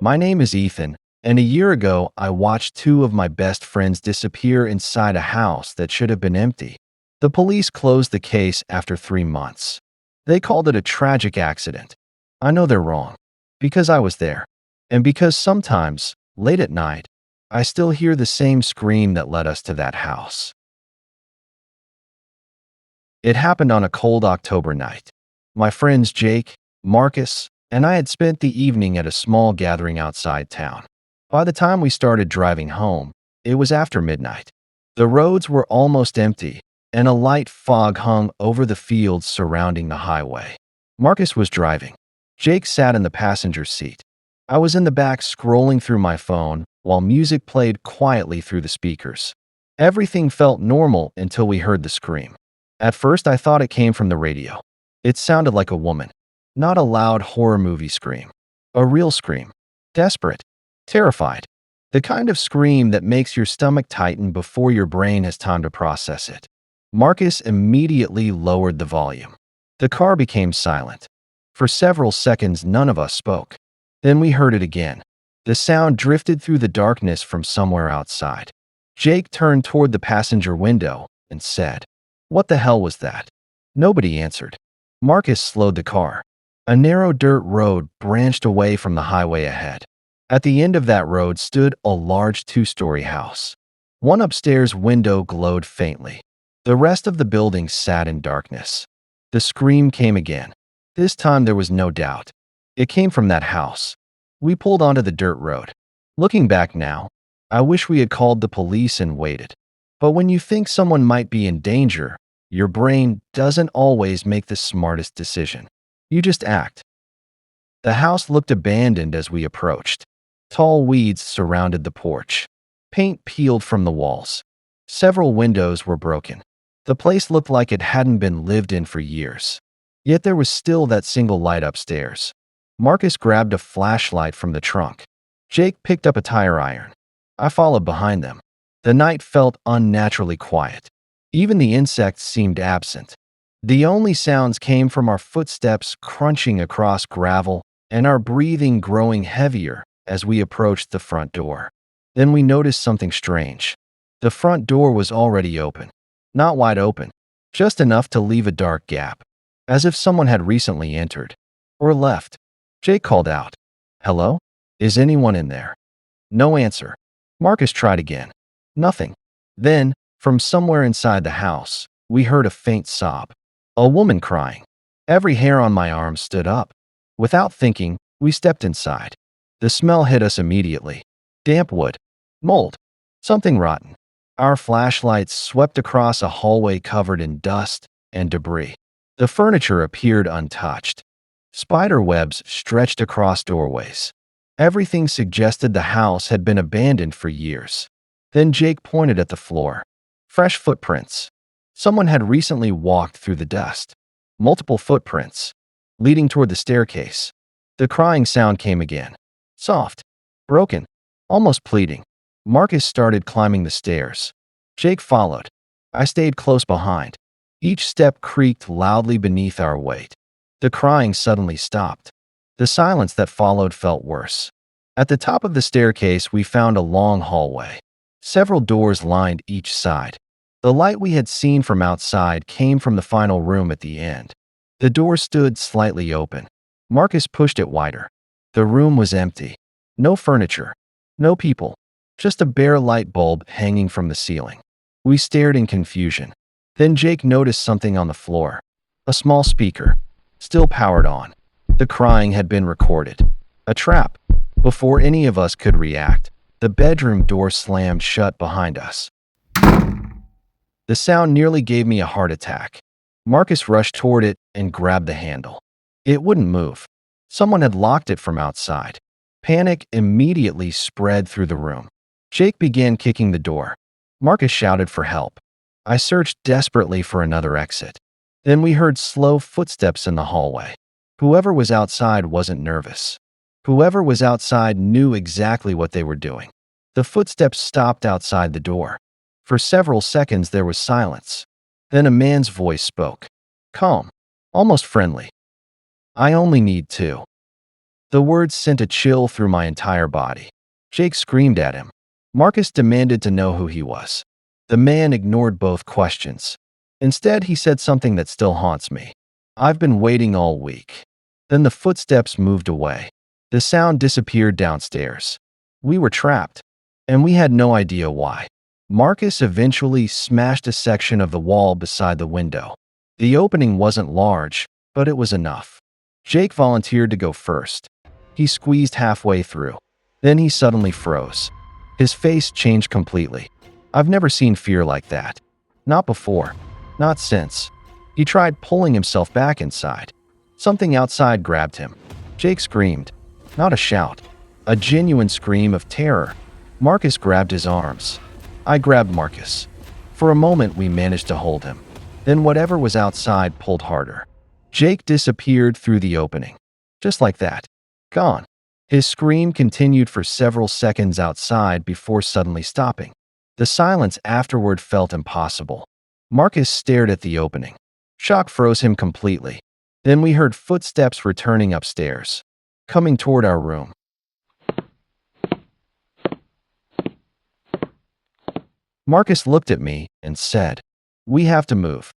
My name is Ethan, and a year ago I watched two of my best friends disappear inside a house that should have been empty. The police closed the case after 3 months. They called it a tragic accident. I know they're wrong, because I was there, and because sometimes, late at night, I still hear the same scream that led us to that house. It happened on a cold October night. My friends Jake, Marcus, and I had spent the evening at a small gathering outside town. By the time we started driving home, it was after midnight. The roads were almost empty, and a light fog hung over the fields surrounding the highway. Marcus was driving. Jake sat in the passenger seat. I was in the back scrolling through my phone while music played quietly through the speakers. Everything felt normal until we heard the scream. At first, I thought it came from the radio. It sounded like a woman. Not a loud horror movie scream. A real scream. Desperate. Terrified. The kind of scream that makes your stomach tighten before your brain has time to process it. Marcus immediately lowered the volume. The car became silent. For several seconds, none of us spoke. Then we heard it again. The sound drifted through the darkness from somewhere outside. Jake turned toward the passenger window and said, "What the hell was that?" Nobody answered. Marcus slowed the car. A narrow dirt road branched away from the highway ahead. At the end of that road stood a large two-story house. One upstairs window glowed faintly. The rest of the building sat in darkness. The scream came again. This time there was no doubt. It came from that house. We pulled onto the dirt road. Looking back now, I wish we had called the police and waited. But when you think someone might be in danger, your brain doesn't always make the smartest decision. You just act. The house looked abandoned as we approached. Tall weeds surrounded the porch. Paint peeled from the walls. Several windows were broken. The place looked like it hadn't been lived in for years. Yet there was still that single light upstairs. Marcus grabbed a flashlight from the trunk. Jake picked up a tire iron. I followed behind them. The night felt unnaturally quiet. Even the insects seemed absent. The only sounds came from our footsteps crunching across gravel and our breathing growing heavier as we approached the front door. Then we noticed something strange. The front door was already open. Not wide open, just enough to leave a dark gap, as if someone had recently entered or left. Jake called out, "Hello? Is anyone in there?" No answer. Marcus tried again. Nothing. Then, from somewhere inside the house, we heard a faint sob. A woman crying. Every hair on my arm stood up. Without thinking, we stepped inside. The smell hit us immediately. Damp wood. Mold. Something rotten. Our flashlights swept across a hallway covered in dust and debris. The furniture appeared untouched. Spider webs stretched across doorways. Everything suggested the house had been abandoned for years. Then Jake pointed at the floor. Fresh footprints. Someone had recently walked through the dust. Multiple footprints, leading toward the staircase. The crying sound came again. Soft. Broken. Almost pleading. Marcus started climbing the stairs. Jake followed. I stayed close behind. Each step creaked loudly beneath our weight. The crying suddenly stopped. The silence that followed felt worse. At the top of the staircase, we found a long hallway. Several doors lined each side. The light we had seen from outside came from the final room at the end. The door stood slightly open. Marcus pushed it wider. The room was empty. No furniture. No people. Just a bare light bulb hanging from the ceiling. We stared in confusion. Then Jake noticed something on the floor. A small speaker. Still powered on. The crying had been recorded. A trap. Before any of us could react, the bedroom door slammed shut behind us. The sound nearly gave me a heart attack. Marcus rushed toward it and grabbed the handle. It wouldn't move. Someone had locked it from outside. Panic immediately spread through the room. Jake began kicking the door. Marcus shouted for help. I searched desperately for another exit. Then we heard slow footsteps in the hallway. Whoever was outside wasn't nervous. Whoever was outside knew exactly what they were doing. The footsteps stopped outside the door. For several seconds there was silence. Then a man's voice spoke. Calm. Almost friendly. "I only need two." The words sent a chill through my entire body. Jake screamed at him. Marcus demanded to know who he was. The man ignored both questions. Instead, he said something that still haunts me. "I've been waiting all week." Then the footsteps moved away. The sound disappeared downstairs. We were trapped, and we had no idea why. Marcus eventually smashed a section of the wall beside the window. The opening wasn't large, but it was enough. Jake volunteered to go first. He squeezed halfway through. Then he suddenly froze. His face changed completely. I've never seen fear like that. Not before. Not since. He tried pulling himself back inside. Something outside grabbed him. Jake screamed. Not a shout. A genuine scream of terror. Marcus grabbed his arms. I grabbed Marcus. For a moment, we managed to hold him. Then whatever was outside pulled harder. Jake disappeared through the opening. Just like that. Gone. His scream continued for several seconds outside before suddenly stopping. The silence afterward felt impossible. Marcus stared at the opening. Shock froze him completely. Then we heard footsteps returning upstairs, coming toward our room. Marcus looked at me and said, "We have to move."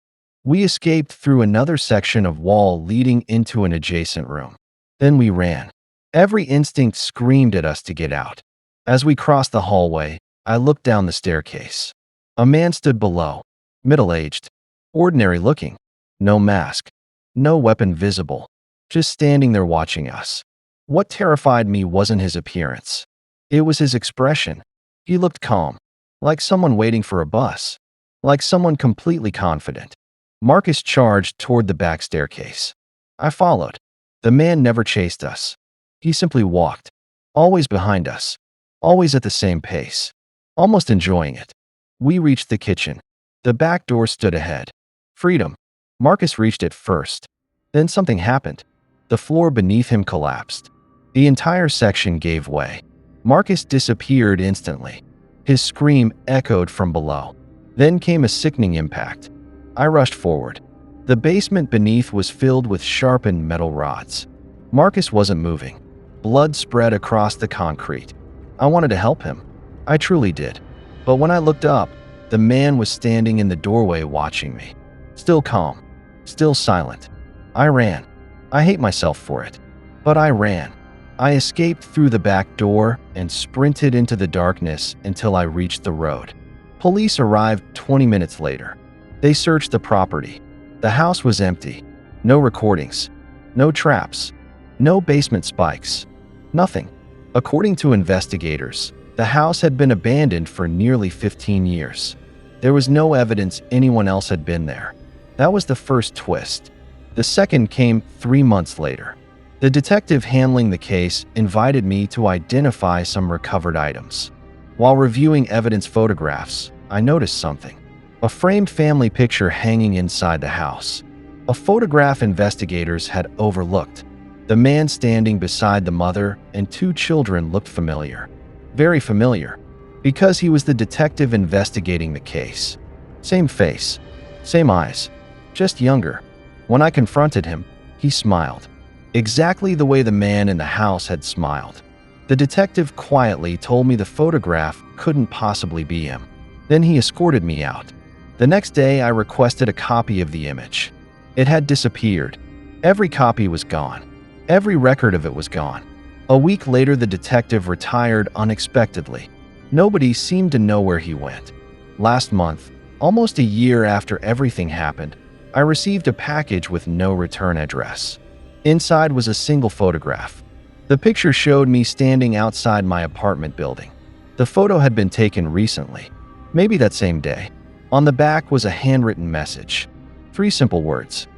We escaped through another section of wall leading into an adjacent room. Then we ran. Every instinct screamed at us to get out. As we crossed the hallway, I looked down the staircase. A man stood below, middle-aged, ordinary-looking, no mask, no weapon visible, just standing there watching us. What terrified me wasn't his appearance. It was his expression. He looked calm, like someone waiting for a bus, like someone completely confident. Marcus charged toward the back staircase. I followed. The man never chased us. He simply walked, always behind us, always at the same pace, almost enjoying it. We reached the kitchen. The back door stood ahead. Freedom. Marcus reached it first. Then something happened. The floor beneath him collapsed. The entire section gave way. Marcus disappeared instantly. His scream echoed from below. Then came a sickening impact. I rushed forward. The basement beneath was filled with sharpened metal rods. Marcus wasn't moving. Blood spread across the concrete. I wanted to help him. I truly did. But when I looked up, the man was standing in the doorway watching me. Still calm. Still silent. I ran. I hate myself for it. But I ran. I escaped through the back door and sprinted into the darkness until I reached the road. Police arrived 20 minutes later. They searched the property. The house was empty. No recordings. No traps. No basement spikes. Nothing. According to investigators, the house had been abandoned for nearly 15 years. There was no evidence anyone else had been there. That was the first twist. The second came 3 months later. The detective handling the case invited me to identify some recovered items. While reviewing evidence photographs, I noticed something. A framed family picture hanging inside the house. A photograph investigators had overlooked. The man standing beside the mother and 2 children looked familiar. Very familiar. Because he was the detective investigating the case. Same face. Same eyes. Just younger. When I confronted him, he smiled. Exactly the way the man in the house had smiled. The detective quietly told me the photograph couldn't possibly be him. Then he escorted me out. The next day, I requested a copy of the image. It had disappeared. Every copy was gone. Every record of it was gone. A week later, the detective retired unexpectedly. Nobody seemed to know where he went. Last month, almost a year after everything happened, I received a package with no return address. Inside was a single photograph. The picture showed me standing outside my apartment building. The photo had been taken recently, maybe that same day. On the back was a handwritten message. 3 simple words.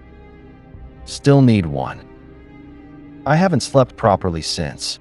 Still need one. I haven't slept properly since.